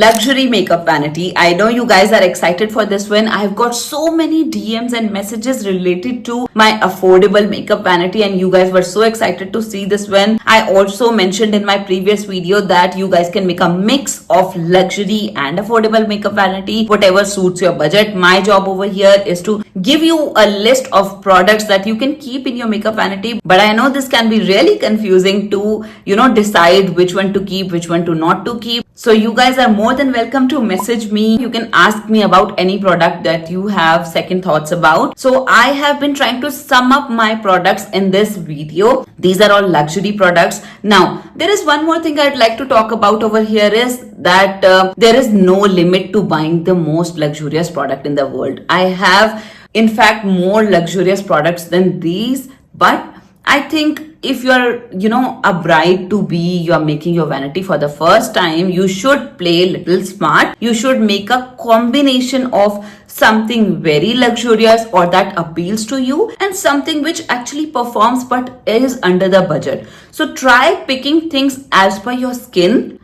Luxury makeup vanity. I know you guys are excited for this one. I've got so many DMs and messages related to my affordable makeup vanity, and you guys were so excited to see this one. I also mentioned in my previous video that you guys can make a mix of luxury and affordable makeup vanity, whatever suits your budget. My job over here is to give you a list of products that you can keep in your makeup vanity, but I know this can be really confusing to decide which one to keep, which one to not to keep. So you guys are more than welcome to message me. You can ask me about any product that you have second thoughts about. So I have been trying to sum up my products in this video. These are all luxury products. Now, there is one more thing I'd like to talk about over here is that there is no limit to buying the most luxurious product in the world. I have, in fact, more luxurious products than these, but I think if you're, a bride to be, you're making your vanity for the first time, you should play a little smart. You should make a combination of something very luxurious or that appeals to you and something which actually performs but is under the budget. So try picking things as per your skin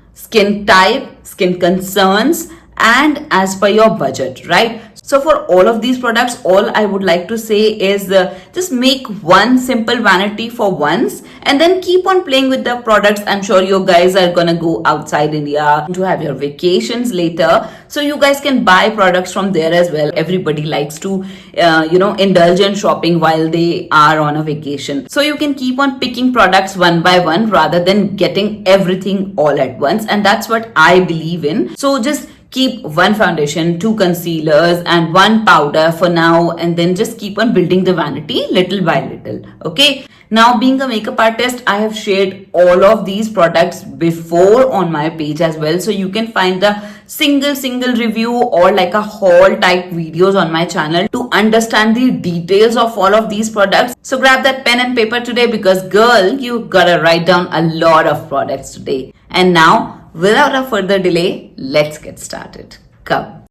type, skin concerns, and as per your budget, right? So for all of these products, all I would like to say is just make one simple vanity for once and then keep on playing with the products. I'm sure you guys are gonna go outside India to have your vacations later. So you guys can buy products from there as well. Everybody likes to, indulge in shopping while they are on a vacation. So you can keep on picking products one by one rather than getting everything all at once. And that's what I believe in. So just keep one foundation, 2 concealers and 1 powder for now, and then just keep on building the vanity little by little. Okay. Now, being a makeup artist, I have shared all of these products before on my page as well. So you can find the single review or like a haul type videos on my channel to understand the details of all of these products. So grab that pen and paper today because girl, you gotta write down a lot of products today. And now, without a further delay, let's get started. Come.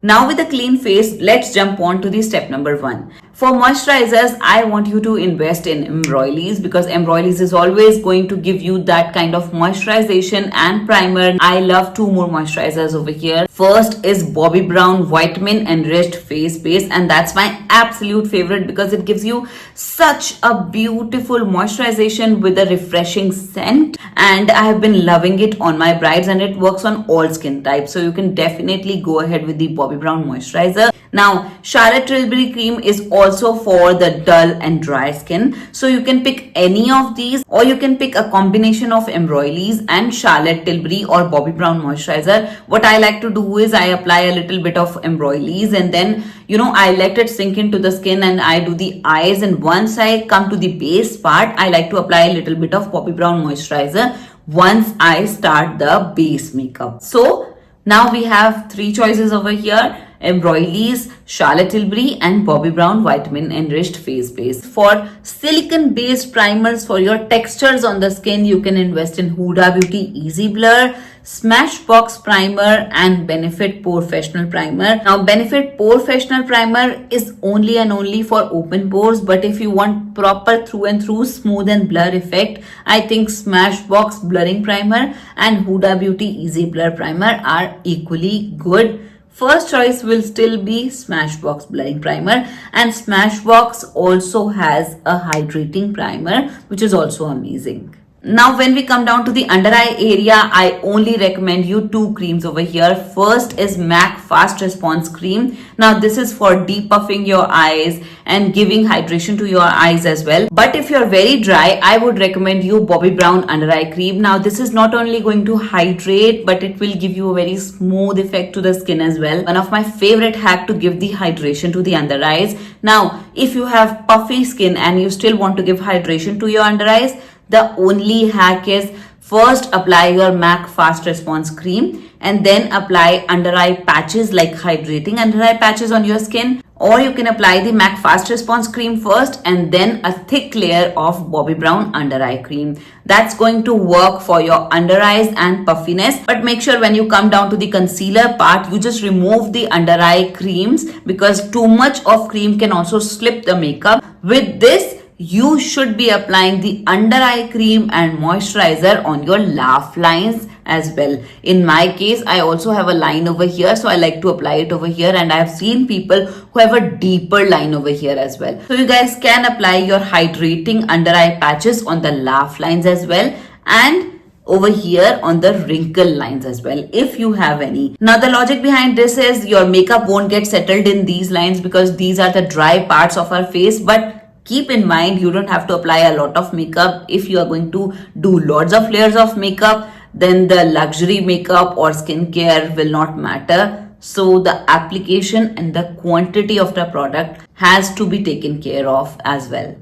Now with a clean face, let's jump on to the step number 1. For moisturizers, I want you to invest in Embroilis because Embroilis is always going to give you that kind of moisturization and primer. I love 2 more moisturizers over here. First is Bobbi Brown Vitamin Enriched Face Base, and that's my absolute favorite because it gives you such a beautiful moisturization with a refreshing scent, and I have been loving it on my brides and it works on all skin types. So you can definitely go ahead with the Bobbi Brown moisturizer. Now, Charlotte Tilbury cream is also for the dull and dry skin. So you can pick any of these or you can pick a combination of Embroilis and Charlotte Tilbury or Bobbi Brown moisturizer. What I like to do is I apply a little bit of Embroilis and then, I let it sink into the skin and I do the eyes, and once I come to the base part, I like to apply a little bit of Bobbi Brown moisturizer once I start the base makeup. So now we have 3 choices over here: Embroilis, Charlotte Tilbury and Bobbi Brown Vitamin Enriched Face Base. For silicone based primers for your textures on the skin, you can invest in Huda Beauty Easy Blur, Smashbox Primer and Benefit Porefessional Primer. Now Benefit Porefessional Primer is only and only for open pores, but if you want proper through and through smooth and blur effect, I think Smashbox Blurring Primer and Huda Beauty Easy Blur Primer are equally good. First choice will still be Smashbox Blurring Primer, and Smashbox also has a hydrating primer which is also amazing. Now when we come down to the under eye area, I only recommend you 2 creams over here. First is MAC Fast Response Cream. Now this is for depuffing your eyes and giving hydration to your eyes as well. But if you're very dry, I would recommend you Bobbi Brown Under Eye Cream. Now this is not only going to hydrate, but it will give you a very smooth effect to the skin as well. One of my favorite hack to give the hydration to the under eyes. Now if you have puffy skin and you still want to give hydration to your under eyes, the only hack is first apply your MAC Fast Response Cream and then apply under eye patches like hydrating under eye patches on your skin, or you can apply the MAC Fast Response Cream first and then a thick layer of Bobbi Brown Under Eye Cream. That's going to work for your under eyes and puffiness, but make sure when you come down to the concealer part, you just remove the under eye creams because too much of cream can also slip the makeup. With this, you should be applying the under eye cream and moisturizer on your laugh lines as well. In my case, I also have a line over here, so I like to apply it over here, and I have seen people who have a deeper line over here as well. So you guys can apply your hydrating under eye patches on the laugh lines as well, and over here on the wrinkle lines as well, if you have any. Now the logic behind this is your makeup won't get settled in these lines because these are the dry parts of our face, but keep in mind you don't have to apply a lot of makeup. If you are going to do lots of layers of makeup, then the luxury makeup or skincare will not matter. So the application and the quantity of the product has to be taken care of as well.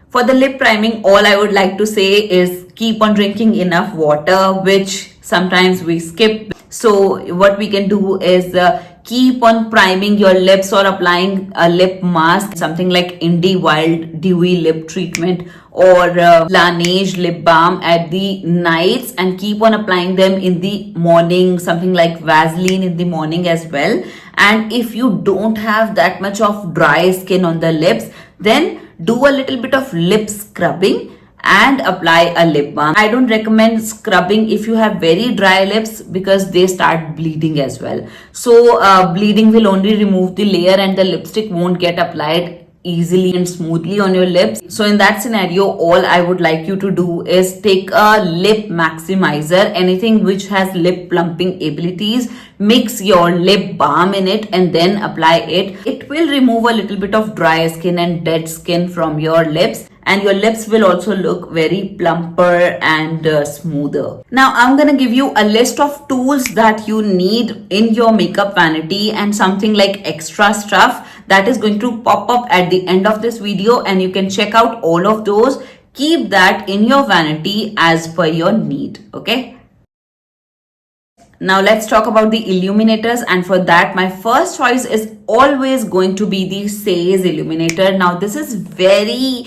For the lip priming, all I would like to say is keep on drinking enough water, which sometimes we skip. So what we can do is keep on priming your lips or applying a lip mask, something like Indie Wild Dewy Lip Treatment or Laneige Lip Balm at the nights, and keep on applying them in the morning, something like Vaseline in the morning as well. And if you don't have that much of dry skin on the lips, then do a little bit of lip scrubbing and apply a lip balm. I don't recommend scrubbing if you have very dry lips because they start bleeding as well. So bleeding will only remove the layer and the lipstick won't get applied easily and smoothly on your lips. So in that scenario, all I would like you to do is take a lip maximizer, anything which has lip plumping abilities, mix your lip balm in it and then apply it. It will remove a little bit of dry skin and dead skin from your lips, and your lips will also look very plumper and smoother. Now I'm gonna give you a list of tools that you need in your makeup vanity and something like extra stuff that is going to pop up at the end of this video, and you can check out all of those. Keep that in your vanity as per your need. Okay. Now let's talk about the illuminators, and for that my first choice is always going to be the Says Illuminator. Now this is very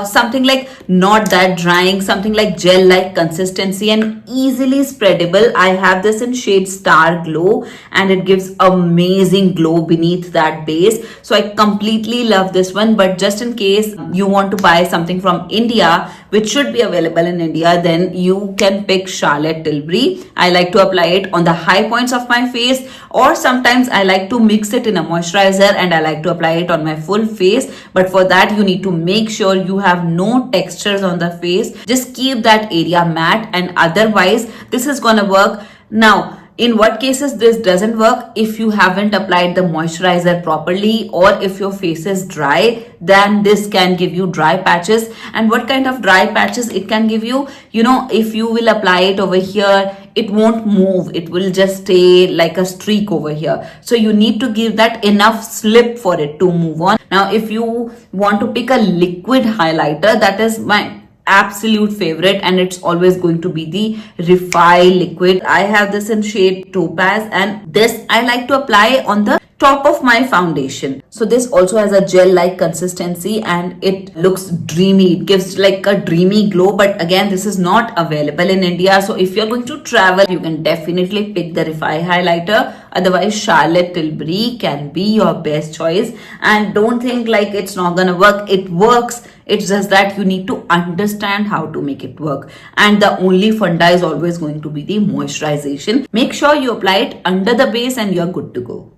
something like not that drying, something like gel like consistency and easily spreadable. I have this in shade Star Glow and it gives amazing glow beneath that base. So I completely love this one, but just in case you want to buy something from India, which should be available in India, then you can pick Charlotte Tilbury. I like to apply it on the high points of my face, or sometimes I like to mix it in a moisturizer and I like to apply it on my full face. But for that you need to make sure you have no textures on the face. Just keep that area matte, and otherwise this is gonna work. Now in what cases this doesn't work? If you haven't applied the moisturizer properly or if your face is dry, then this can give you dry patches. And what kind of dry patches it can give you? You know, if you will apply it over here, it won't move. It will just stay like a streak over here. So you need to give that enough slip for it to move on. Now, if you want to pick a liquid highlighter, that is my absolute favorite, and it's always going to be the Refi liquid. I have this in shade Topaz, and this I like to apply on the top of my foundation. So this also has a gel like consistency and it looks dreamy. It gives like a dreamy glow, but again this is not available in India. So if you're going to travel, you can definitely pick the Refi highlighter. Otherwise Charlotte Tilbury can be your best choice, and don't think like it's not gonna work. It works. It's just that you need to understand how to make it work, and the only funda is always going to be the moisturization. Make sure you apply it under the base and you're good to go.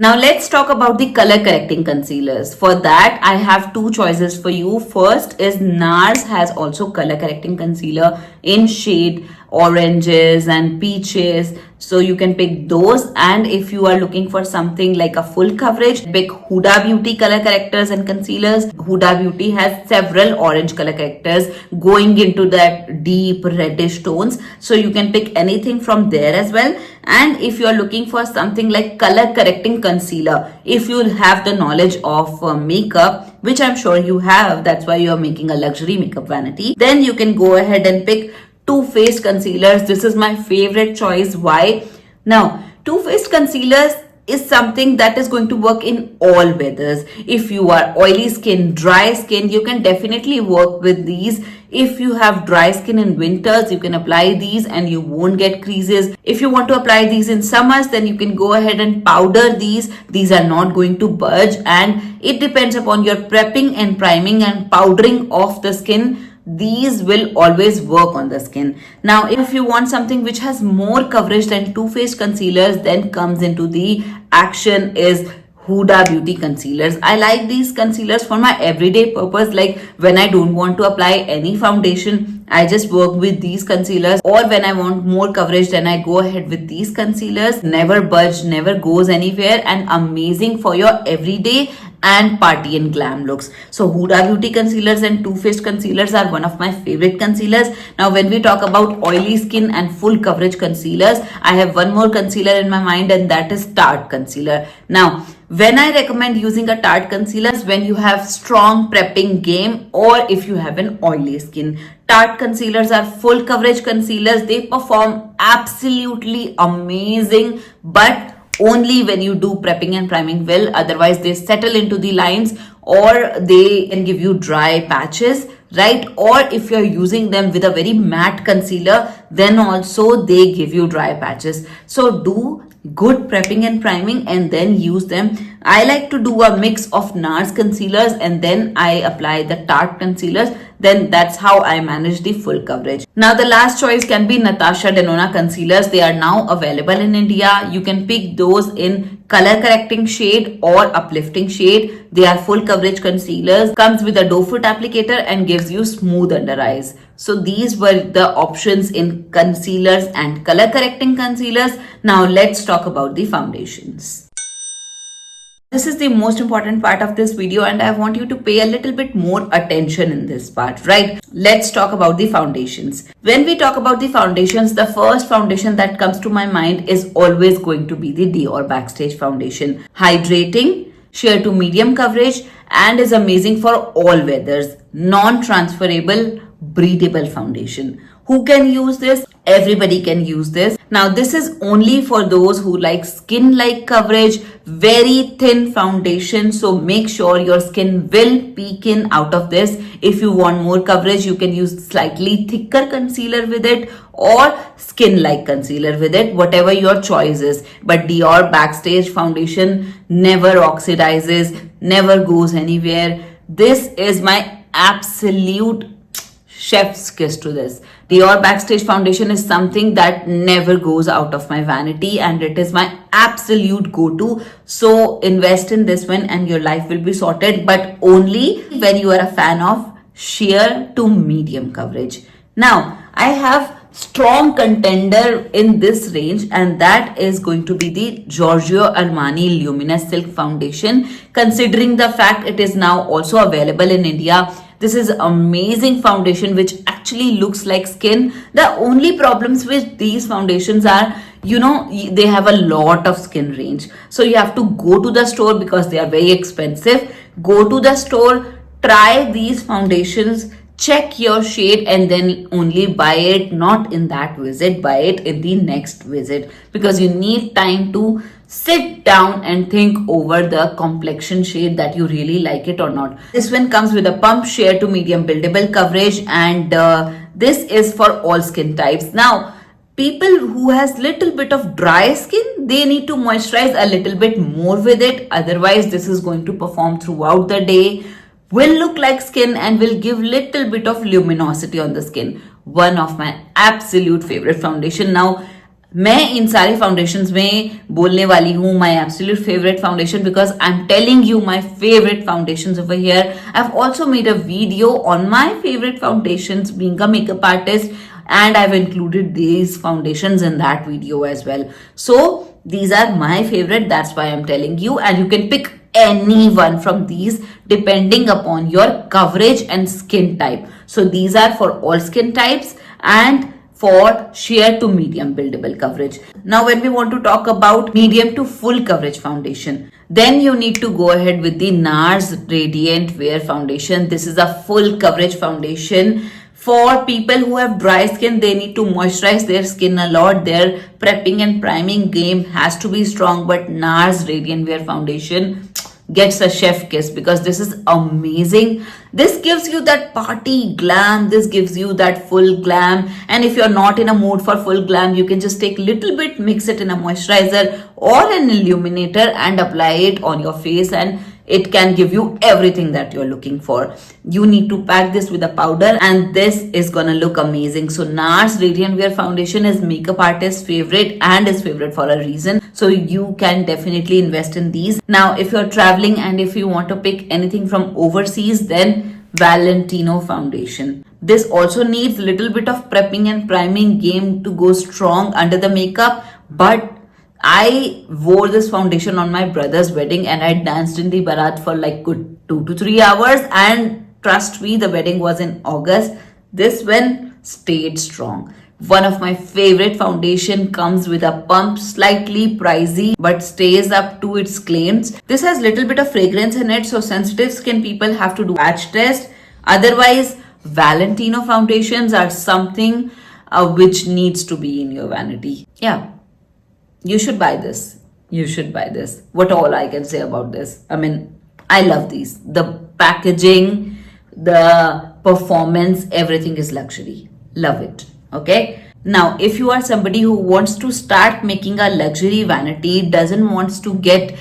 Now let's talk about the color correcting concealers. For that I have two choices for you. First is NARS has also color correcting concealer in shade oranges and peaches, so you can pick those. And if you are looking for something like a full coverage, pick Huda Beauty color correctors and concealers. Huda Beauty has several orange color correctors going into that deep reddish tones, so you can pick anything from there as well. And if you are looking for something like color correcting concealer, if you have the knowledge of makeup, which I'm sure you have, that's why you are making a luxury makeup vanity, then you can go ahead and pick Too Faced concealers. This is my favorite choice. Why? Now, Too Faced concealers is something that is going to work in all weathers. If you are oily skin, dry skin, you can definitely work with these. If you have dry skin in winters, you can apply these and you won't get creases. If you want to apply these in summers, then you can go ahead and powder these. These are not going to budge, and it depends upon your prepping and priming and powdering of the skin. These will always work on the skin. Now, if you want something which has more coverage than Too Faced concealers, then comes into the action is Huda Beauty concealers. I like these concealers for my everyday purpose, like when I don't want to apply any foundation, I just work with these concealers, or when I want more coverage, then I go ahead with these concealers. Never budge, never goes anywhere, and amazing for your everyday and party and glam looks. So Huda Beauty concealers and Too Faced concealers are one of my favorite concealers. Now when we talk about oily skin and full coverage concealers, I have one more concealer in my mind, and that is Tarte concealer. Now when I recommend using a Tarte concealer is when you have strong prepping game, or if you have an oily skin. Tarte concealers are full coverage concealers. They perform absolutely amazing, but only when you do prepping and priming well. Otherwise they settle into the lines, or they can give you dry patches, right? Or if you're using them with a very matte concealer, then also they give you dry patches. So do good prepping and priming and then use them. I like to do a mix of NARS concealers and then I apply the Tarte concealers. Then that's how I manage the full coverage. Now the last choice can be Natasha Denona concealers. They are now available in India. You can pick those in color correcting shade or uplifting shade. They are full coverage concealers, comes with a doe foot applicator and gives you smooth under eyes. So these were the options in concealers and color correcting concealers. Now let's talk about the foundations. This is the most important part of this video, and I want you to pay a little bit more attention in this part, right? Let's talk about the foundations. When we talk about the foundations, the first foundation that comes to my mind is always going to be the Dior Backstage foundation. Hydrating, sheer to medium coverage, and is amazing for all weathers. Non-transferable, breathable foundation. Who can use this? Everybody can use this. Now this is only for those who like skin-like coverage, very thin foundation. So make sure your skin will peek in out of this. If you want more coverage, you can use slightly thicker concealer with it or skin-like concealer with it, whatever your choice is. But Dior Backstage foundation never oxidizes, never goes anywhere. This is my absolute chef's kiss to this. Dior Backstage foundation is something that never goes out of my vanity, and it is my absolute go-to. So invest in this one and your life will be sorted, but only when you are a fan of sheer to medium coverage. Now I have strong contender in this range, and that is going to be the Giorgio Armani Luminous Silk foundation. Considering the fact it is now also available in India, this is amazing foundation which actually looks like skin. The only problems with these foundations are, they have a lot of skin range. So you have to go to the store because they are very expensive. Go to the store, try these foundations, check your shade, and then only buy it. Not in that visit, buy it in the next visit, because you need time to sit down and think over the complexion shade that you really like it or not. This one comes with a pump sheer to medium buildable coverage, and this is for all skin types. Now people who has little bit of dry skin, they need to moisturize a little bit more with it. Otherwise this is going to perform throughout the day, will look like skin, and will give little bit of luminosity on the skin. One of my absolute favorite foundation. Now मैं इन सारे foundations में बोलने वाली हूँ my absolute favorite foundation, because I'm telling you my favorite foundations over here. I've also made a video on my favorite foundations being a makeup artist, and I've included these foundations in that video as well. So these are my favorite, that's why I'm telling you, and you can pick any one from these depending upon your coverage and skin type. So these are for all skin types and for sheer to medium buildable coverage. Now when we want to talk about medium to full coverage foundation, then you need to go ahead with the NARS Radiant Wear foundation. This is a full coverage foundation. For people who have dry skin, they need to moisturize their skin a lot. Their prepping and priming game has to be strong, but NARS Radiant Wear foundation, gets a chef kiss because this is amazing. This gives you that party glam, this gives you that full glam, and if you're not in a mood for full glam, you can just take little bit, mix it in a moisturizer or an illuminator and apply it on your face, and it can give you everything that you're looking for. You need to pack this with a powder and this is gonna look amazing. So NARS Radiant Wear Foundation is makeup artist's favorite and is favorite for a reason. So you can definitely invest in these. Now, if you're traveling and if you want to pick anything from overseas, then Valentino Foundation. This also needs little bit of prepping and priming game to go strong under the makeup, but I wore this foundation on my brother's wedding and I danced in the barat for like good 2 to 3 hours, and trust me, the wedding was in August. This one stayed strong. One of my favorite foundation, comes with a pump, slightly pricey but stays up to its claims. This has little bit of fragrance in it, so sensitive skin people have to do patch test. Otherwise, Valentino foundations are something which needs to be in your vanity. Yeah. You should buy this. You should buy this. What all I can say about this? I mean, I love these. The packaging, the performance, everything is luxury. Love it. Okay. Now, if you are somebody who wants to start making a luxury vanity, doesn't wants to get,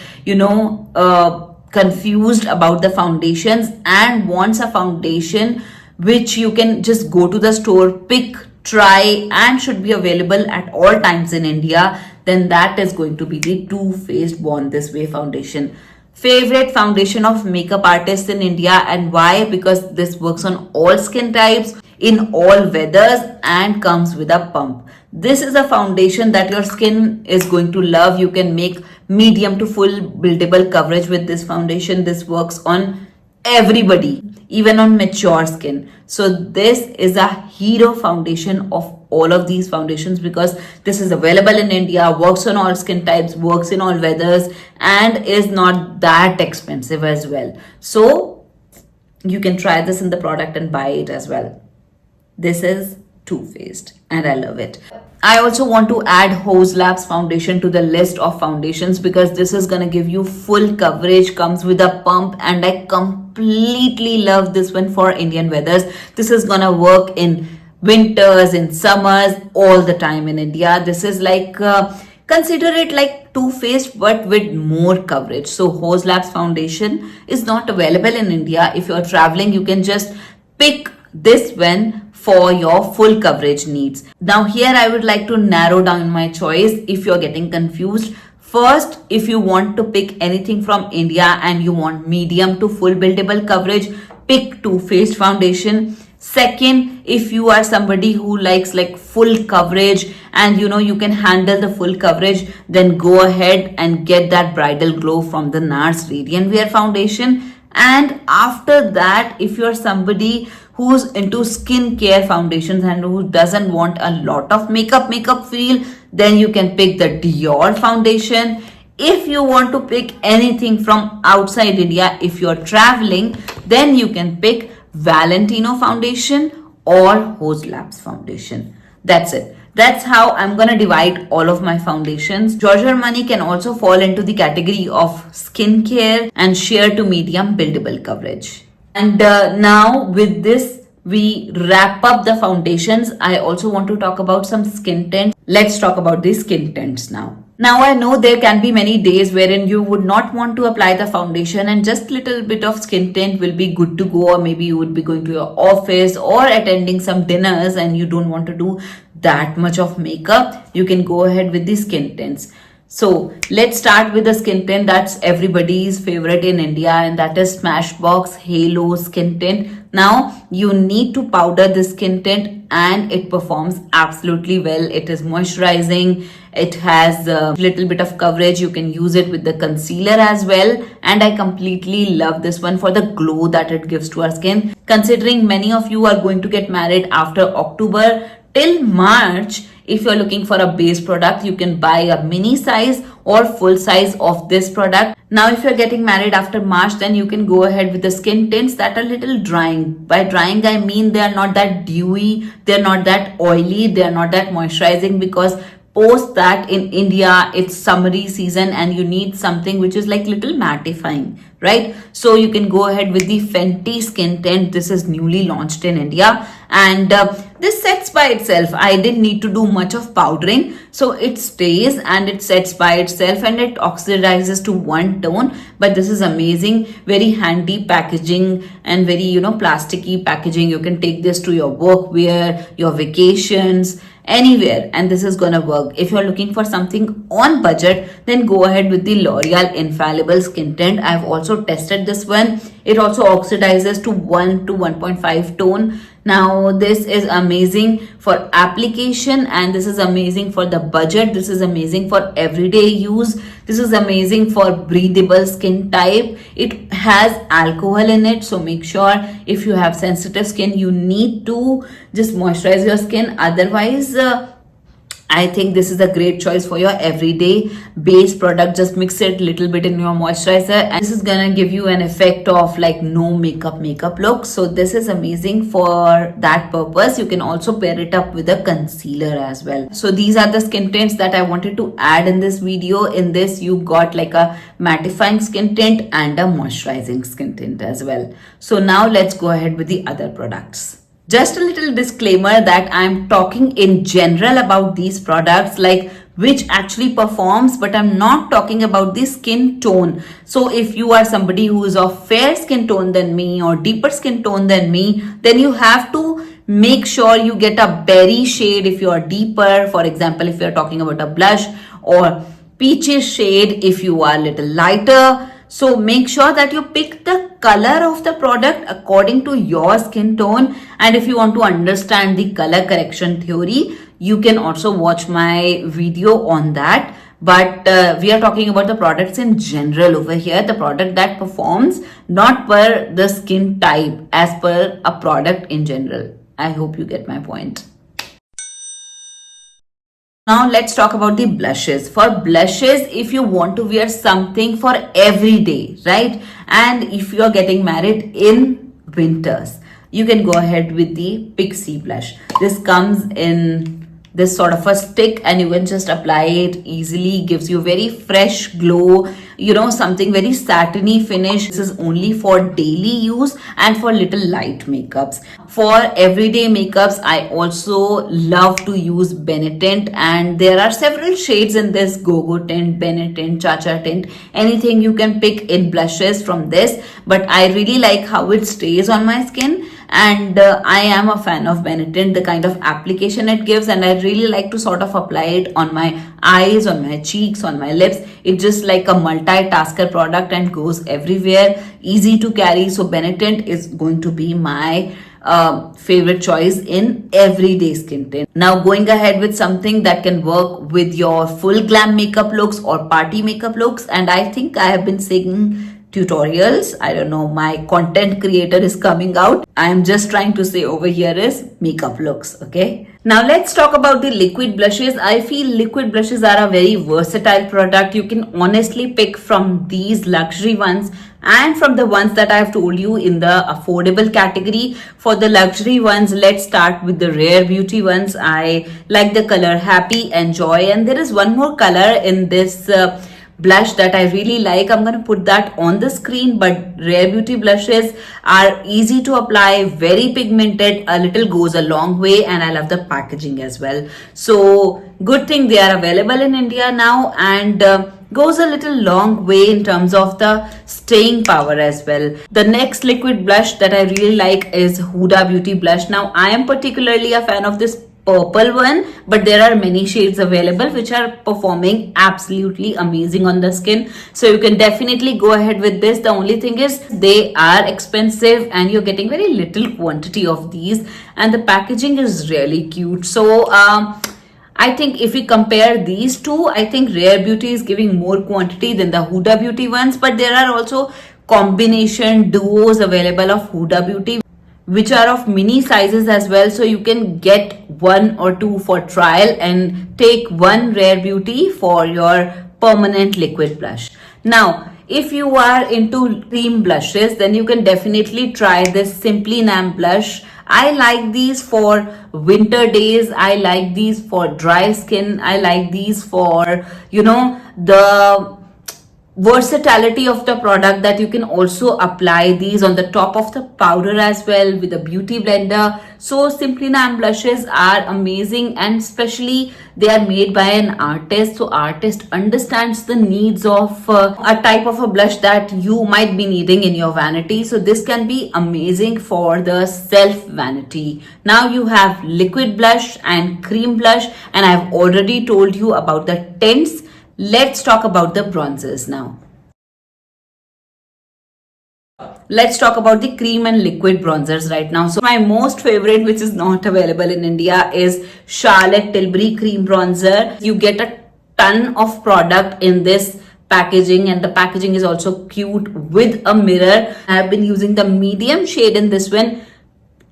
confused about the foundations and wants a foundation which you can just go to the store, pick, try, and should be available at all times in India, then that is going to be the Too Faced Born This Way foundation. Favorite foundation of makeup artists in India. And why? Because this works on all skin types, in all weathers, and comes with a pump. This is a foundation that your skin is going to love. You can make medium to full buildable coverage with this foundation. This works on everybody, even on mature skin. So this is a hero foundation of all of these foundations because this is available in India, works on all skin types, works in all weathers, and is not that expensive as well. So you can try this in the product and buy it as well. This is Too Faced and I love it. I also want to add Hose Labs foundation to the list of foundations because this is going to give you full coverage, comes with a pump, and I completely love this one for Indian weathers. This is going to work in winters, in summers, all the time in India. This is like, consider it like Too Faced but with more coverage. So Hose Labs foundation is not available in India. If you're traveling, you can just pick this one for your full coverage needs. Now here I would like to narrow down my choice if you're getting confused. First, if you want to pick anything from India and you want medium to full buildable coverage, pick Too Faced foundation. Second, if you are somebody who likes like full coverage and you can handle the full coverage, then go ahead and get that bridal glow from the NARS Radiant Wear foundation. And after that, if you're somebody who's into skincare foundations and who doesn't want a lot of makeup feel, then you can pick the Dior foundation. If you want to pick anything from outside India, if you're traveling, then you can pick Valentino foundation or Hose Labs foundation. That's it. That's how I'm gonna divide all of my foundations. Giorgio Armani can also fall into the category of skincare and sheer to medium buildable coverage. And now with this, we wrap up the foundations. I also want to talk about some skin tints. Let's talk about the skin tints now. Now I know there can be many days wherein you would not want to apply the foundation and just little bit of skin tint will be good to go, or maybe you would be going to your office or attending some dinners and you don't want to do that much of makeup. You can go ahead with the skin tints. So let's start with the skin tint that's everybody's favorite in India, and that is Smashbox Halo Skin Tint. Now you need to powder the skin tint and it performs absolutely well. It is moisturizing. It has a little bit of coverage. You can use it with the concealer as well. And I completely love this one for the glow that it gives to our skin. Considering many of you are going to get married after October till March, if you're looking for a base product, you can buy a mini size or full size of this product. Now, if you're getting married after March, then you can go ahead with the skin tints that are little drying. By drying, I mean they are not that dewy, they're not that oily, they're not that moisturizing, because post that in India it's summery season and you need something which is like little mattifying, right? So you can go ahead with the Fenty Skin Tint. This is newly launched in India, and this sets by itself. I didn't need to do much of powdering, so it stays and it sets by itself and it oxidizes to one tone. But this is amazing, very handy packaging and very, you know, plasticky packaging. You can take this to your work wear, your vacations, anywhere, and this is gonna work. If you're looking for something on budget, then go ahead with the L'Oreal Infallible Skin Tint. I've also tested this one. It also oxidizes to 1 to 1.5 tone. Now this is amazing for application and this is amazing for the budget. This is amazing for everyday use. This is amazing for breathable skin type. It has alcohol in it, so make sure if you have sensitive skin, you need to just moisturize your skin. Otherwise, I think this is a great choice for your everyday base product. Just mix it little bit in your moisturizer and this is gonna give you an effect of like no makeup look. So this is amazing for that purpose. You can also pair it up with a concealer as well. So these are the skin tints that I wanted to add in this video. In this you got like a mattifying skin tint and a moisturizing skin tint as well. So now let's go ahead with the other products. Just a little disclaimer that I'm talking in general about these products, like which actually performs, but I'm not talking about the skin tone. So if you are somebody who is of fair skin tone than me or deeper skin tone than me, then you have to make sure you get a berry shade if you are deeper. For example, if you're talking about a blush, or peaches shade if you are a little lighter. So make sure that you pick the color of the product according to your skin tone. And if you want to understand the color correction theory, you can also watch my video on that. But we are talking about the products in general over here, the product that performs, not per the skin type, as per a product in general. I hope you get my point. Now let's talk about the blushes. For blushes, if you want to wear something for every day, right? And if you're getting married in winters, you can go ahead with the Pixi blush. This comes in this sort of a stick and you can just apply it easily. Gives you very fresh glow, you know, something very satiny finish. This is only for daily use and for little light makeups. For everyday makeups, I also love to use Benetint, and there are several shades in this: Go-Go Tint, Benetint, Cha-Cha Tint, anything you can pick in blushes from this. But I really like how it stays on my skin, and I am a fan of Benetint, the kind of application it gives, and I really like to sort of apply it on my eyes, on my cheeks, on my lips. It's just like a multitasker product and goes everywhere, easy to carry. So Benetint is going to be my favorite choice in everyday skin tint. Now going ahead with something that can work with your full glam makeup looks or party makeup looks, and I think I have been saying tutorials, I don't know, my content creator is coming out. I am just trying to say over here is makeup looks. Okay, now let's talk about the liquid blushes. I feel liquid blushes are a very versatile product. You can honestly pick from these luxury ones and from the ones that I have told you in the affordable category. For the luxury ones, let's start with the Rare Beauty ones. I like the color Happy and Joy, and there is one more color in this blush that I really like. I'm going to put that on the screen. But Rare Beauty blushes are easy to apply, very pigmented, a little goes a long way, and I love the packaging as well. So good thing they are available in India now, and goes a little long way in terms of the staying power as well. The next liquid blush that I really like is Huda Beauty blush. Now I am particularly a fan of this purple one, but there are many shades available which are performing absolutely amazing on the skin. So you can definitely go ahead with this. The only thing is they are expensive and you're getting very little quantity of these, and the packaging is really cute. So I think if we compare these two, I think Rare Beauty is giving more quantity than the Huda Beauty ones, but there are also combination duos available of Huda Beauty which are of mini sizes as well. So you can get one or two for trial and take one Rare Beauty for your permanent liquid blush. Now, if you are into cream blushes, then you can definitely try this Simply Nam blush. I like these for winter days. I like these for dry skin. I like these for, the versatility of the product, that you can also apply these on the top of the powder as well with a beauty blender. So Simply Nam blushes are amazing, and especially they are made by an artist, so artist understands the needs of a type of a blush that you might be needing in your vanity. So this can be amazing for the self vanity. Now you have liquid blush and cream blush, and I've already told you about the tints. Let's talk about the bronzers now. Let's talk about the cream and liquid bronzers right now. So my most favorite, which is not available in India, is Charlotte Tilbury cream bronzer. You get a ton of product in this packaging, and the packaging is also cute with a mirror. I have been using the medium shade in this one.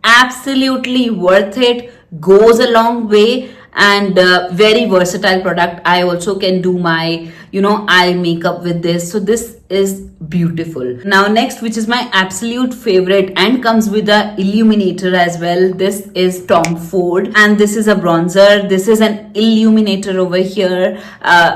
Absolutely worth it, goes a long way, and very versatile product. I also can do my eye makeup with this, so this is beautiful. Now next, which is my absolute favorite and comes with a illuminator as well, this is Tom Ford, and this is a bronzer. This is an illuminator over here.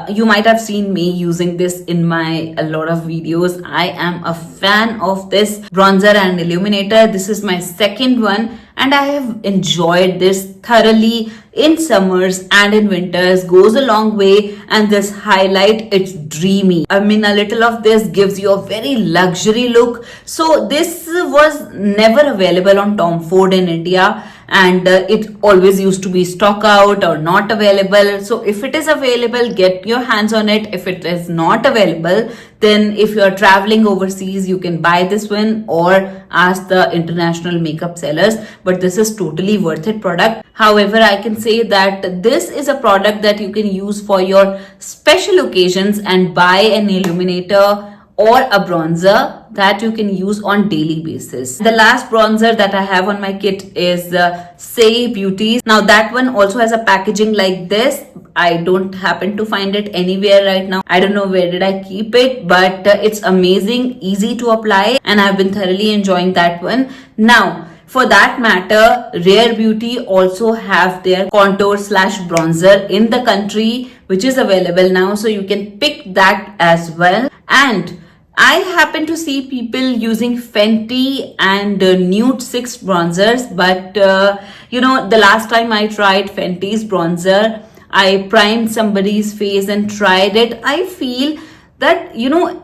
You might have seen me using this in a lot of videos. I am a fan of this bronzer and illuminator. This is my second one, and I have enjoyed this thoroughly in summers and in winters. Goes a long way, and this highlight, it's dreamy. I mean, a little of this gives you a very luxury look. So this was never available on Tom Ford in India, and it always used to be stock out or not available. So if it is available, get your hands on it. If it is not available, then if you are traveling overseas, you can buy this one or ask the international makeup sellers. But this is totally worth it product. However, I can say that this is a product that you can use for your special occasions, and buy an illuminator or a bronzer that you can use on daily basis. The last bronzer that I have on my kit is Say Beauty. Now that one also has a packaging like this. I don't happen to find it anywhere right now. I don't know where did I keep it, but it's amazing, easy to apply, and I've been thoroughly enjoying that one. Now, for that matter, Rare Beauty also have their contour slash bronzer in the country, which is available now, so you can pick that as well. And I happen to see people using Fenty and Nude 6 bronzers, but the last time I tried Fenty's bronzer, I primed somebody's face and tried it. I feel that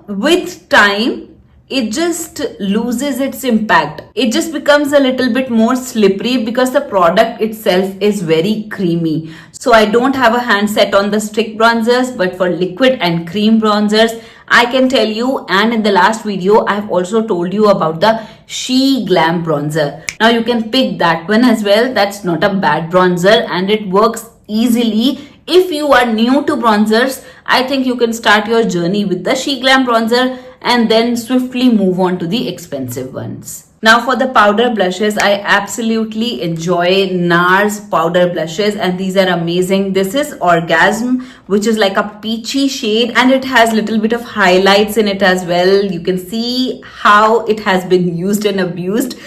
with time it just loses its impact. It just becomes a little bit more slippery because the product itself is very creamy. So I don't have a handset on the stick bronzers, but for liquid and cream bronzers, I can tell you, and in the last video I've also told you about the She Glam bronzer. Now you can pick that one as well. That's not a bad bronzer, and it works easily. If you are new to bronzers, I think you can start your journey with the She Glam bronzer and then swiftly move on to the expensive ones. Now for the powder blushes, I absolutely enjoy NARS powder blushes, and these are amazing. This is Orgasm, which is like a peachy shade, and it has little bit of highlights in it as well. You can see how it has been used and abused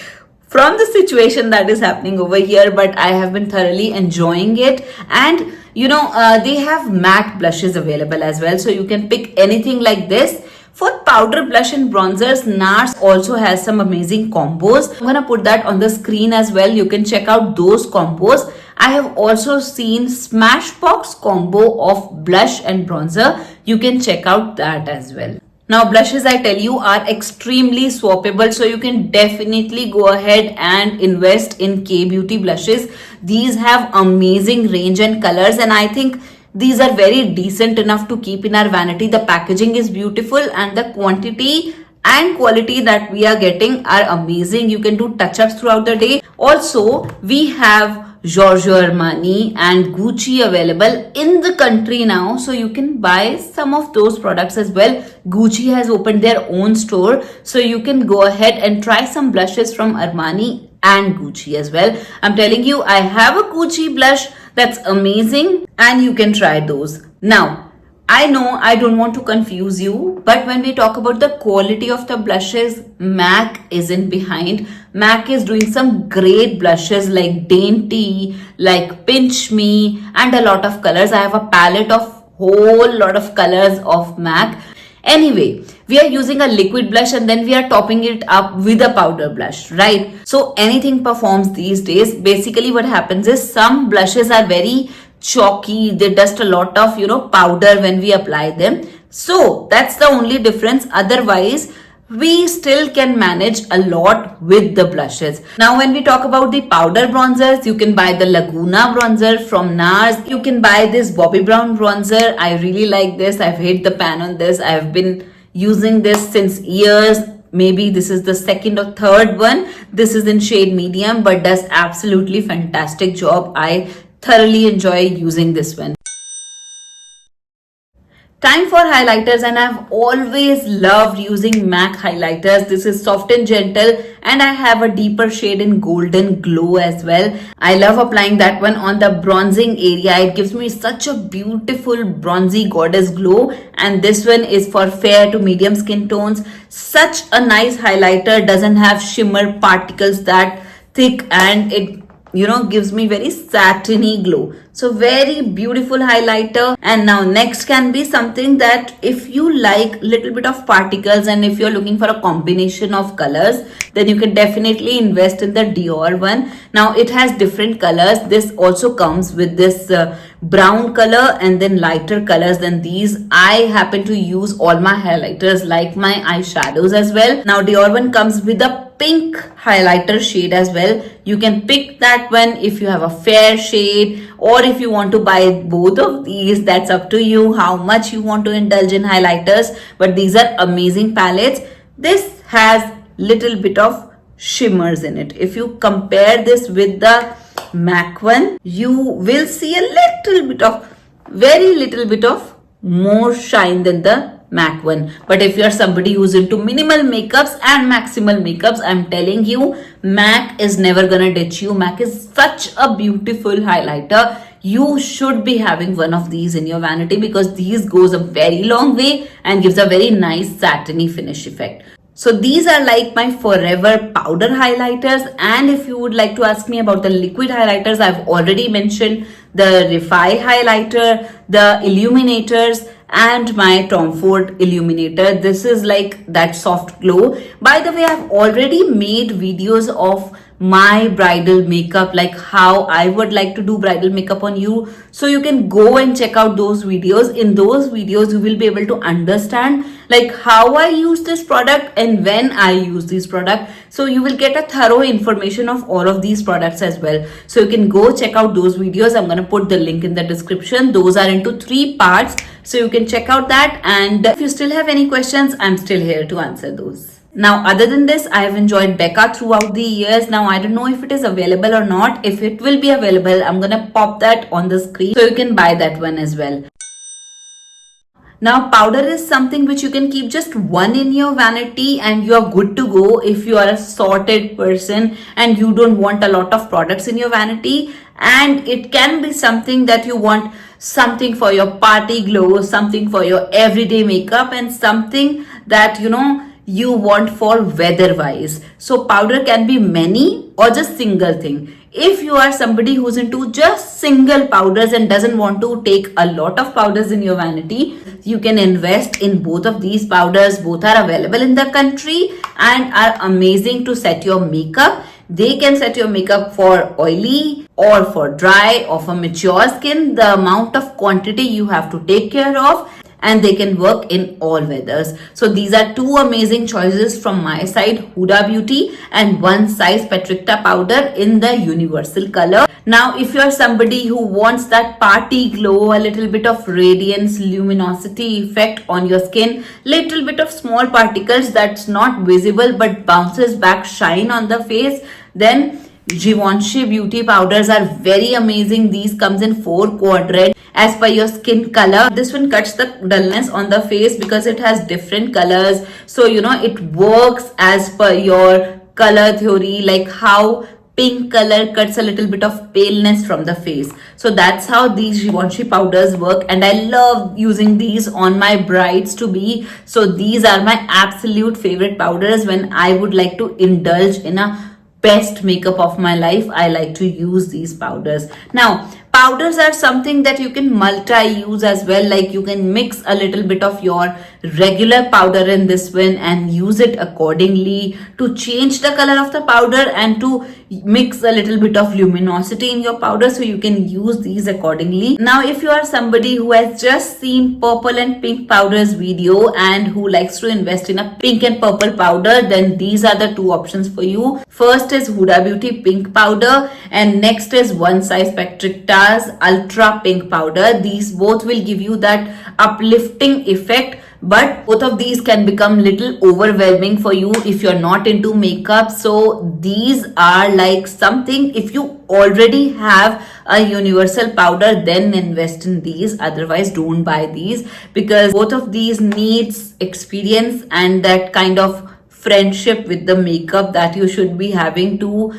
from the situation that is happening over here, but I have been thoroughly enjoying it. And they have matte blushes available as well, so you can pick anything like this. For powder blush and bronzers, NARS also has some amazing combos. I'm gonna put that on the screen as well. You can check out those combos. I have also seen Smashbox combo of blush and bronzer. You can check out that as well. Now blushes, I tell you, are extremely swappable, so you can definitely go ahead and invest in K Beauty blushes. These have amazing range and colors, and I think these are very decent enough to keep in our vanity. The packaging is beautiful, and the quantity and quality that we are getting are amazing. You can do touch-ups throughout the day. Also, we have Giorgio Armani and Gucci available in the country now, so you can buy some of those products as well. Gucci has opened their own store, so you can go ahead and try some blushes from Armani and Gucci as well. I'm telling you, I have a Gucci blush that's amazing, and you can try those. Now, I know I don't want to confuse you, but when we talk about the quality of the blushes, MAC isn't behind. MAC is doing some great blushes like Dainty, like Pinch Me, and a lot of colors. I have a palette of whole lot of colors of MAC. Anyway, we are using a liquid blush and then we are topping it up with a powder blush, right? So anything performs these days. Basically what happens is some blushes are very chalky, they dust a lot of powder when we apply them, so that's the only difference. Otherwise we still can manage a lot with the blushes. Now when we talk about the powder bronzers, you can buy the Laguna bronzer from NARS. You can buy this Bobbi Brown bronzer. I really like this. I've hit the pan on this. I've been using this since years. Maybe this is the second or third one. This is in shade medium but does absolutely fantastic job. I thoroughly enjoy using this one. Time for highlighters, and I've always loved using MAC highlighters. This is soft and gentle and I have a deeper shade in Golden Glow as well. I love applying that one on the bronzing area. It gives me such a beautiful bronzy goddess glow, and this one is for fair to medium skin tones. Such a nice highlighter, doesn't have shimmer particles that thick, and it gives me very satiny glow. So very beautiful highlighter. And now next can be something that if you like little bit of particles and if you're looking for a combination of colors, then you can definitely invest in the Dior one. Now it has different colors. This also comes with this brown color and then lighter colors than these. I happen to use all my highlighters like my eyeshadows as well. Now Dior one comes with a pink highlighter shade as well. You can pick that one if you have a fair shade, or if you want to buy both of these, that's up to you how much you want to indulge in highlighters. But these are amazing palettes. This has little bit of shimmers in it. If you compare this with the MAC one, you will see a little bit of, very little bit of more shine than the MAC one. But if you are somebody who's into minimal makeups and maximal makeups, I'm telling you, MAC is never gonna ditch you. MAC is such a beautiful highlighter. You should be having one of these in your vanity because these goes a very long way and gives a very nice satiny finish effect. So these are like my forever powder highlighters. And if you would like to ask me about the liquid highlighters, I've already mentioned the Refi highlighter, the illuminators, and my Tom Ford illuminator. This is like that soft glow. By the way, I've already made videos of my bridal makeup, like how I would like to do bridal makeup on you, so you can go and check out those videos. In those videos you will be able to understand like how I use this product and when I use this product, so you will get a thorough information of all of these products as well. So you can go check out those videos. I'm going to put the link in the description. Those are into 3 parts, so you can check out that. And if you still have any questions, I'm still here to answer those. Now, other than this, I have enjoyed Becca throughout the years. Now, I don't know if it is available or not. If it will be available, I'm gonna pop that on the screen so you can buy that one as well. Now, powder is something which you can keep just one in your vanity and you are good to go if you are a sorted person and you don't want a lot of products in your vanity. And it can be something that you want something for your party glow, something for your everyday makeup, and something that you want for weather wise. So powder can be many or just single thing. If you are somebody who's into just single powders and doesn't want to take a lot of powders in your vanity, you can invest in both of these powders. Both are available in the country and are amazing to set your makeup. They can set your makeup for oily or for dry or for mature skin. The amount of quantity you have to take care of, and they can work in all weathers. So these are 2 amazing choices from my side, Huda Beauty and One Size Petricta powder in the universal color. Now, if you're somebody who wants that party glow, a little bit of radiance, luminosity effect on your skin, little bit of small particles that's not visible but bounces back shine on the face, then Givenchy beauty powders are very amazing. These comes in 4 quadrants as per your skin color. This one cuts the dullness on the face because it has different colors. So it works as per your color theory, like how pink color cuts a little bit of paleness from the face. So that's how these Givenchy powders work, and I love using these on my brides to be. So these are my absolute favorite powders when I would like to indulge in a best makeup of my life. I like to use these powders. Now powders are something that you can multi-use as well, like you can mix a little bit of your regular powder in this one and use it accordingly to change the color of the powder and to mix a little bit of luminosity in your powder, so you can use these accordingly. Now if you are somebody who has just seen purple and pink powders video and who likes to invest in a pink and purple powder, then these are the two options for you. First is Huda Beauty pink powder and next is One Size Patrick Ta's ultra pink powder. These both will give you that uplifting effect, but both of these can become little overwhelming for you if you're not into makeup. So these are like something, if you already have a universal powder, then invest in these. Otherwise don't buy these, because both of these needs experience and that kind of friendship with the makeup that you should be having to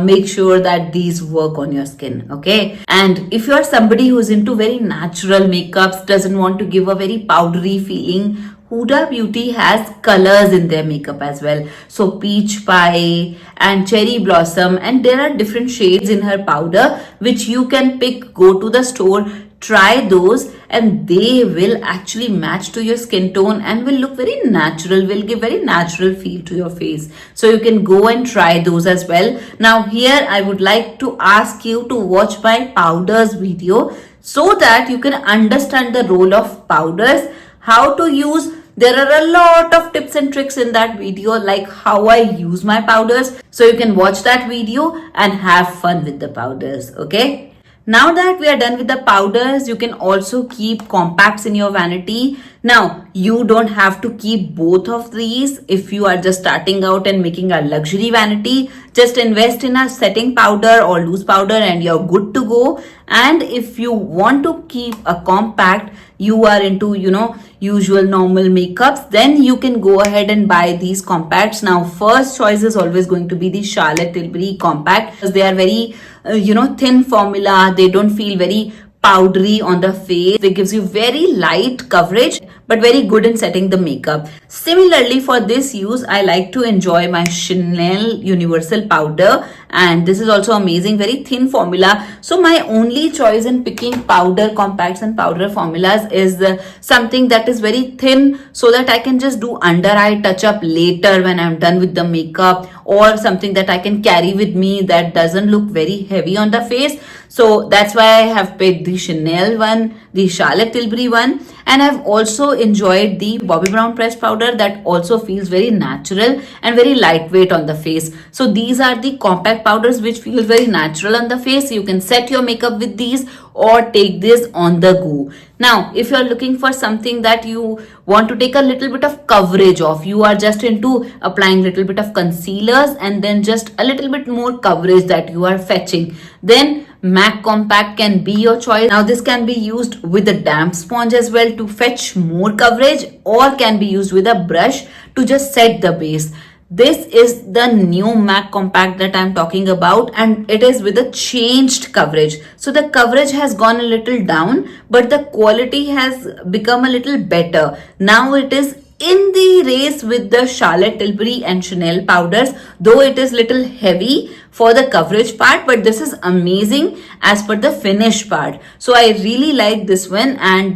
make sure that these work on your skin. Okay, and if you are somebody who's into very natural makeups, doesn't want to give a very powdery feeling, Huda Beauty has colors in their makeup as well. So peach pie and cherry blossom, and there are different shades in her powder which you can pick. Go to the store, try those, and they will actually match to your skin tone and will look very natural, will give very natural feel to your face. So you can go and try those as well. Now here I would like to ask you to watch my powders video so that you can understand the role of powders, how to use. There are a lot of tips and tricks in that video, like how I use my powders. So you can watch that video and have fun with the powders. Okay. Now that we are done with the powders, you can also keep compacts in your vanity. Now, you don't have to keep both of these if you are just starting out and making a luxury vanity. Just invest in a setting powder or loose powder and you're good to go. And if you want to keep a compact, you are into, usual normal makeups, then you can go ahead and buy these compacts. Now, first choice is always going to be the Charlotte Tilbury compact, because they are very thin formula. They don't feel very powdery on the face. It gives you very light coverage but very good in setting the makeup. Similarly, for this use, I like to enjoy my Chanel Universal powder, and this is also amazing, very thin formula. So my only choice in picking powder compacts and powder formulas is something that is very thin, so that I can just do under eye touch up later when I'm done with the makeup, or something that I can carry with me that doesn't look very heavy on the face. So that's why I have picked the Chanel one, the Charlotte Tilbury one, and I've also enjoyed the Bobbi Brown pressed powder that also feels very natural and very lightweight on the face. So these are the compact powders which feel very natural on the face. You can set your makeup with these or take this on the go. Now, if you are looking for something that you want to take a little bit of coverage of, you are just into applying little bit of concealers and then just a little bit more coverage that you are fetching, then MAC Compact can be your choice. Now this can be used with a damp sponge as well to fetch more coverage, or can be used with a brush to just set the base. This is the new MAC Compact that I'm talking about, and it is with a changed coverage. So the coverage has gone a little down, but the quality has become a little better. Now it is in the race with the Charlotte Tilbury and Chanel powders, though it is little heavy for the coverage part, but this is amazing as per the finish part. So I really like this one, and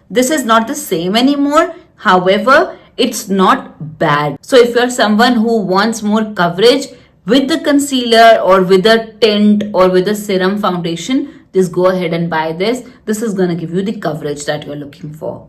this is not the same anymore. However, it's not bad. So if you're someone who wants more coverage with the concealer or with a tint or with a serum foundation, just go ahead and buy this. This is gonna give you the coverage that you're looking for.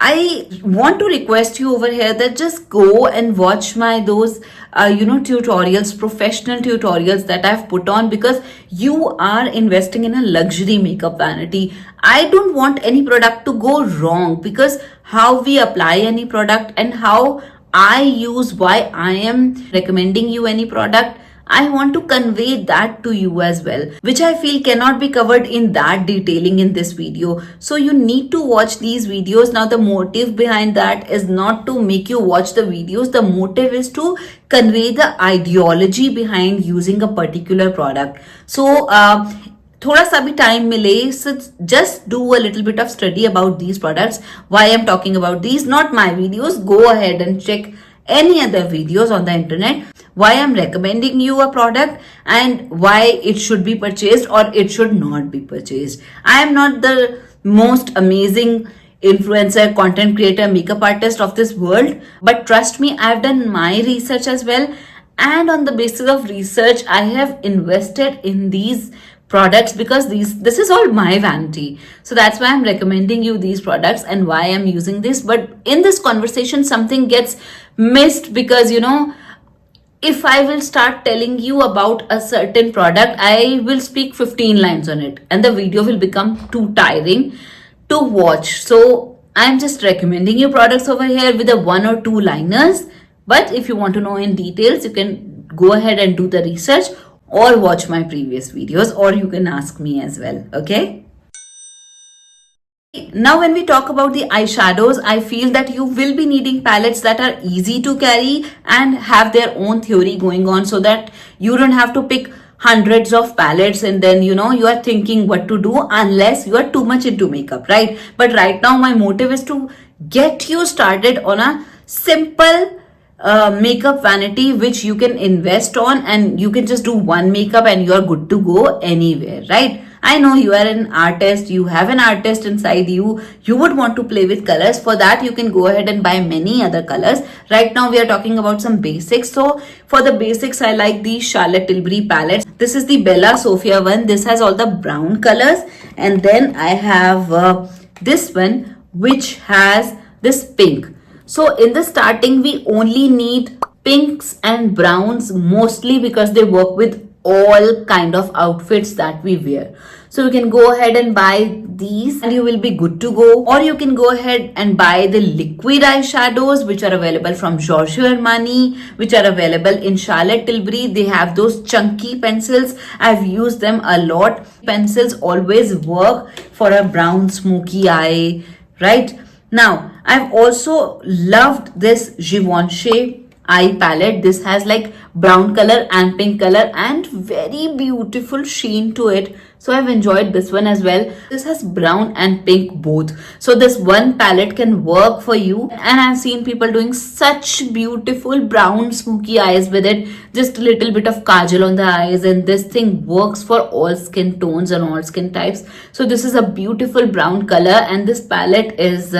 I want to request you over here that just go and watch my those tutorials, professional tutorials that I've put on, because you are investing in a luxury makeup vanity. I don't want any product to go wrong, because how we apply any product and how I use, why I am recommending you any product, I want to convey that to you as well, which I feel cannot be covered in that detailing in this video. So you need to watch these videos. Now the motive behind that is not to make you watch the videos. The motive is to convey the ideology behind using a particular product. So थोड़ा सा भी time मिले, so just do a little bit of study about these products, why I'm talking about these, not my videos. Go ahead and check any other videos on the internet, why I'm recommending you a product and why it should be purchased or it should not be purchased. I am not the most amazing influencer, content creator, makeup artist of this world, but trust me, I've done my research as well, and on the basis of research I have invested in these products because this is all my vanity. So that's why I'm recommending you these products and why I'm using this. But in this conversation something gets missed, because if I will start telling you about a certain product, I will speak 15 lines on it and the video will become too tiring to watch. So I'm just recommending you products over here with a 1 or 2 liners. But if you want to know in details, you can go ahead and do the research or watch my previous videos, or you can ask me as well. Okay. Now when we talk about the eyeshadows, I feel that you will be needing palettes that are easy to carry and have their own theory going on, so that you don't have to pick hundreds of palettes and then you are thinking what to do unless you are too much into makeup, right? But right now my motive is to get you started on a simple makeup vanity which you can invest on, and you can just do one makeup and you're good to go anywhere, right? I know you are an artist, you have an artist inside you, you would want to play with colors. For that you can go ahead and buy many other colors. Right now we are talking about some basics. So for the basics, I like the Charlotte Tilbury palettes. This is the Bella Sofia one. This has all the brown colors, and then I have this one which has this pink. So in the starting we only need pinks and browns mostly because they work with all kind of outfits that we wear. So you can go ahead and buy these and you will be good to go. Or you can go ahead and buy the liquid eyeshadows which are available from Giorgio Armani, which are available in Charlotte Tilbury. They have those chunky pencils. I've used them a lot. Pencils always work for a brown smoky eye, right? Now, I've also loved this Givenchy eye palette. This has like brown color and pink color and very beautiful sheen to it. So I've enjoyed this one as well. This has brown and pink both. So this one palette can work for you. And I've seen people doing such beautiful brown smoky eyes with it. Just a little bit of kajal on the eyes, and this thing works for all skin tones and all skin types. So this is a beautiful brown color, and this palette is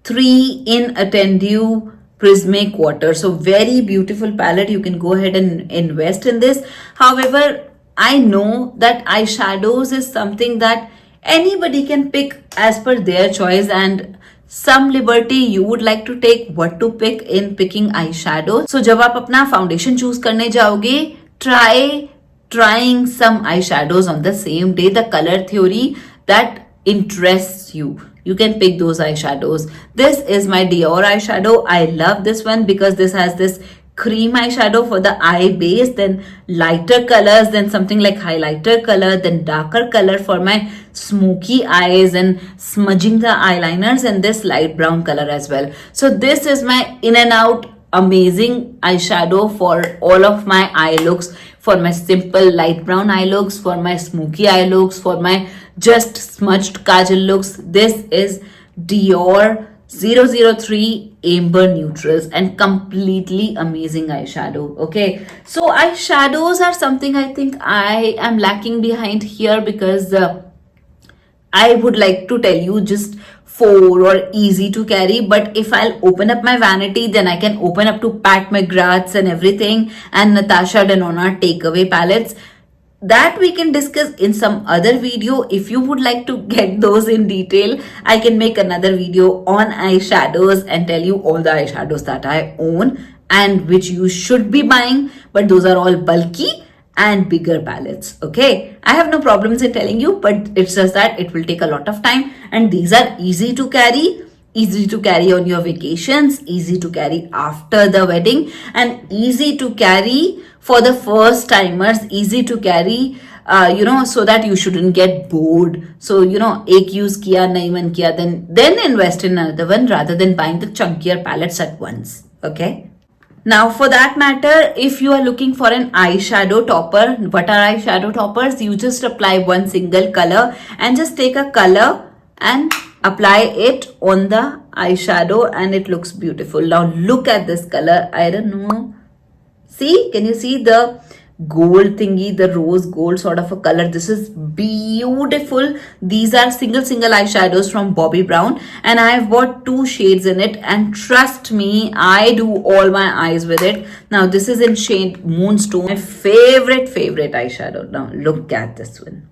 3 in Attendew Prismatic Water. So very beautiful palette. You can go ahead and invest in this. However, I know that eyeshadows is something that anybody can pick as per their choice, and some liberty you would like to take what to pick in picking eyeshadow. So जब आप अपना foundation choose करने जाओगे, trying some eyeshadows on the same day. The color theory that interests you, you can pick those eyeshadows. This is my Dior eyeshadow. I love this one because this has this cream eyeshadow for the eye base, then lighter colors, then something like highlighter color, then darker color for my smoky eyes and smudging the eyeliners, and this light brown color as well. So this is my in and out amazing eyeshadow for all of my eye looks, for my simple light brown eye looks, for my smoky eye looks, for my just smudged kajal looks. This is Dior 003 Amber Neutrals, and completely amazing eyeshadow. Okay, so eyeshadows are something I think I am lacking behind here, because I would like to tell you just 4 or easy to carry, but if I'll open up my vanity, then I can open up to Pat McGrath's and everything, and Natasha Denona takeaway palettes. That we can discuss in some other video. If you would like to get those in detail, I can make another video on eyeshadows and tell you all the eyeshadows that I own and which you should be buying, but those are all bulky and bigger palettes. Okay, I have no problems in telling you, but it's just that it will take a lot of time, and these are easy to carry, easy to carry on your vacations, easy to carry after the wedding, and easy to carry for the first timers, easy to carry so that you shouldn't get bored. So ek use kiya nahi man kiya, then invest in another one rather than buying the chunkier palettes at once. Okay. Now for that matter, if you are looking for an eyeshadow topper, what are eyeshadow toppers? You just apply one single color and just take a color and apply it on the eyeshadow and it looks beautiful. Now look at this color. I don't know. See, can you see the gold thingy, the rose gold sort of a color? This is beautiful. These are single eyeshadows from Bobbi Brown and I have bought 2 shades in it, and trust me, I do all my eyes with it. Now this is in shade Moonstone, my favorite eyeshadow. Now look at this one.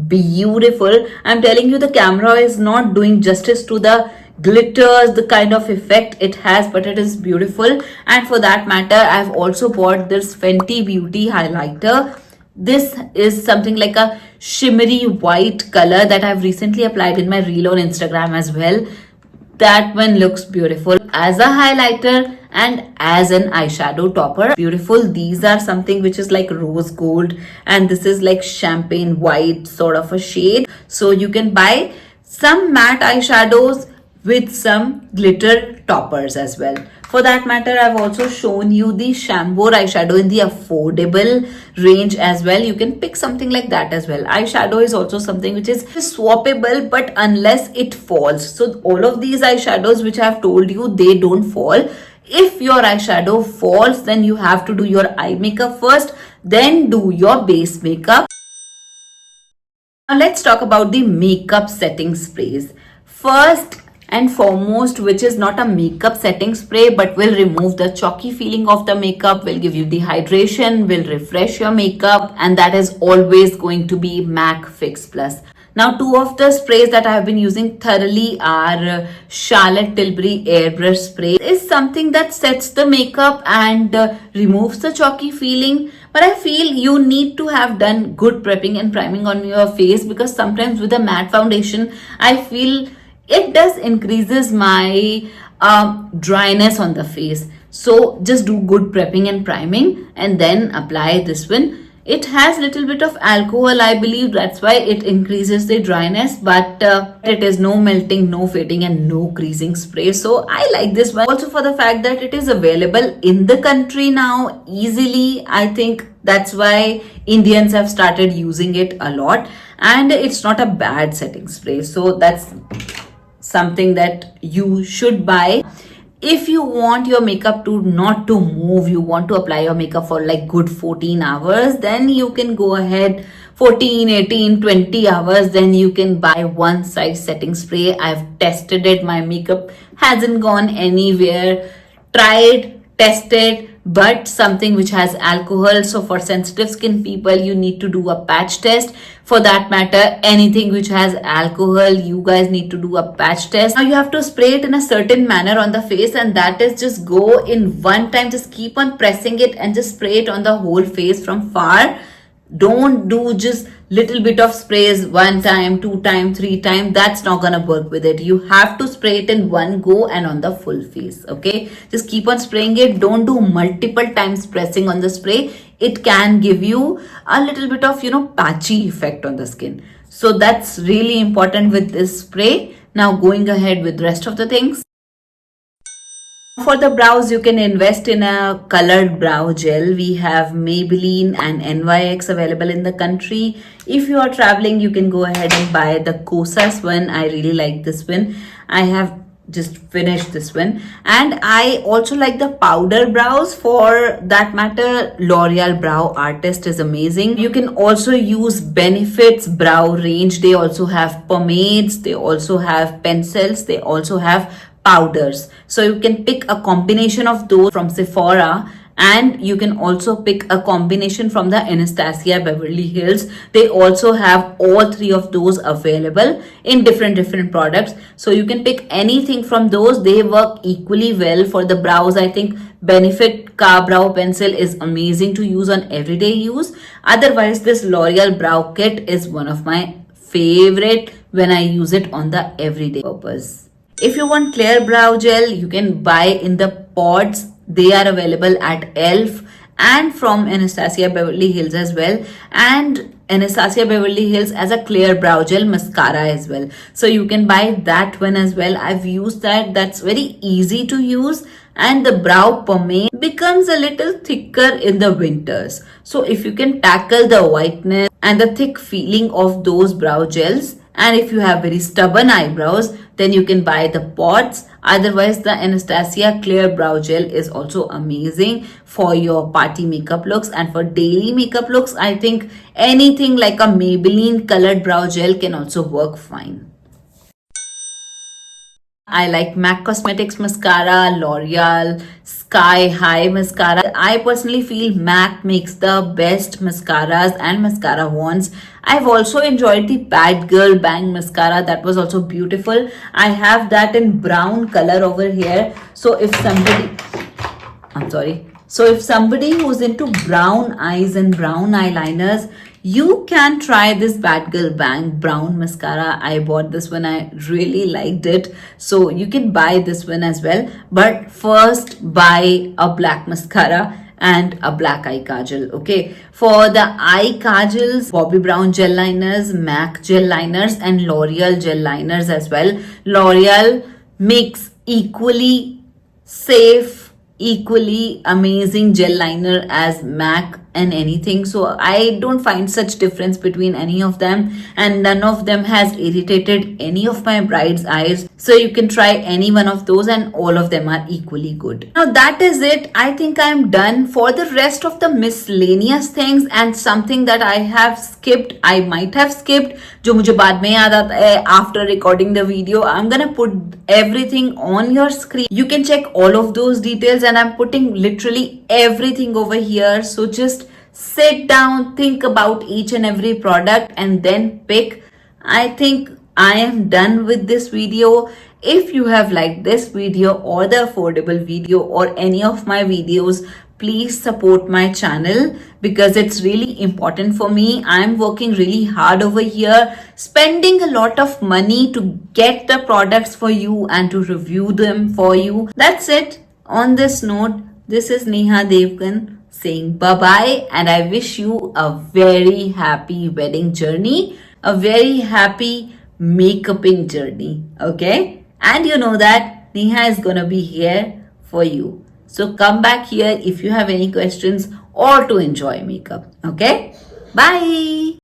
Beautiful. I'm telling you, the camera is not doing justice to the glitters, the kind of effect it has, but it is beautiful. And for that matter, I've also bought this Fenty Beauty highlighter. This is something like a shimmery white color that I've recently applied in my reel on Instagram as well. That one looks beautiful as a highlighter and as an eyeshadow topper. Beautiful. These are something which is like rose gold and this is like champagne white sort of a shade. So you can buy some matte eyeshadows with some glitter toppers as well. For that matter, I've also shown you the Chambord eyeshadow in the affordable range as well. You can pick something like that as well. Eyeshadow is also something which is swappable, but unless it falls. So all of these eyeshadows which I've told you, they don't fall. If your eyeshadow falls, then you have to do your eye makeup first, then do your base makeup. Now let's talk about the makeup setting sprays. First and foremost, which is not a makeup setting spray but will remove the chalky feeling of the makeup, will give you the hydration, will refresh your makeup, and that is always going to be MAC Fix Plus. Now 2 of the sprays that I have been using thoroughly are Charlotte Tilbury Airbrush Spray. It is something that sets the makeup and removes the chalky feeling. But I feel you need to have done good prepping and priming on your face, because sometimes with a matte foundation, I feel it does increases my dryness on the face. So just do good prepping and priming and then apply this one. It has little bit of alcohol, I believe, that's why it increases the dryness, but it is no melting, no fading and no creasing spray. So I like this one also for the fact that it is available in the country now easily. I think that's why Indians have started using it a lot, and it's not a bad setting spray. So that's something that you should buy. If you want your makeup to not to move, you want to apply your makeup for like good 14 hours, then you can go ahead 14, 18, 20 hours, then you can buy one size setting spray. I've tested it, my makeup hasn't gone anywhere. Tried, tested, but something which has alcohol. So for sensitive skin people, you need to do a patch test. For that matter, anything which has alcohol, you guys need to do a patch test. Now you have to spray it in a certain manner on the face, and that is just go in one time, just keep on pressing it and just spray it on the whole face from far. Don't do just little bit of sprays 1 time, 2 time, 3 time. That's not gonna work with it. You have to spray it in one go and on the full face. Okay, just keep on spraying it. Don't do multiple times pressing on the spray. It can give you a little bit of patchy effect on the skin. So that's really important with this spray. Now going ahead with the rest of the things. For the brows, you can invest in a colored brow gel. We have Maybelline and NYX available in the country. If you are traveling, you can go ahead and buy the Kosas one. I really like this one. I have just finished this one, and I also like the powder brows. For that matter, L'Oreal Brow Artist is amazing. You can also use Benefits brow range. They also have pomades, they also have pencils, they also have powders. So you can pick a combination of those from Sephora, and you can also pick a combination from the Anastasia Beverly Hills. They also have all 3 of those available in different products. So you can pick anything from those. They work equally well for the brows. I think Benefit Car Brow Pencil is amazing to use on everyday use. Otherwise, this L'Oreal Brow Kit is one of my favorite when I use it on the everyday purpose. If you want clear brow gel, you can buy in the pods. They are available at ELF and from Anastasia Beverly Hills as well. And Anastasia Beverly Hills as a clear brow gel mascara as well. So you can buy that one as well. I've used that. That's very easy to use. And the brow pomade becomes a little thicker in the winters. So if you can tackle the whiteness and the thick feeling of those brow gels, and if you have very stubborn eyebrows, then you can buy the pods. Otherwise, the Anastasia Clear Brow Gel is also amazing for your party makeup looks, and for daily makeup looks, I think anything like a Maybelline colored brow gel can also work fine. I like MAC Cosmetics mascara, L'Oreal, Sky High mascara. I personally feel MAC makes the best mascaras and mascara wands. I've also enjoyed the Bad Girl Bang mascara. That was also beautiful. I have that in brown color over here. So if somebody who's into brown eyes and brown eyeliners, you can try this Bad Girl Bang brown mascara. I bought this one. I really liked it. So you can buy this one as well. But first buy a black mascara and a black eye kajal. Okay. For the eye kajals, Bobbi Brown gel liners, MAC gel liners, and L'Oreal gel liners as well. L'Oreal makes equally safe, equally amazing gel liner as MAC and anything. So I don't find such difference between any of them, and none of them has irritated any of my bride's eyes. So you can try any one of those and all of them are equally good. Now that is it. I think I'm done. For the rest of the miscellaneous things and something that I have skipped, I might have skipped, जो मुझे बाद में याद आता है after recording the video, I'm gonna put everything on your screen. You can check all of those details, and I'm putting literally everything over here. So just sit down, think about each and every product and then pick. I think I am done with this video. If you have liked this video or the affordable video or any of my videos, please support my channel because it's really important for me. I'm working really hard over here, spending a lot of money to get the products for you and to review them for you. That's it. On this note, this is Neha Devgan saying bye-bye, and I wish you a very happy wedding journey, a very happy makeuping journey, okay? And you know that Neha is gonna be here for you. So come back here if you have any questions or to enjoy makeup, okay? Bye!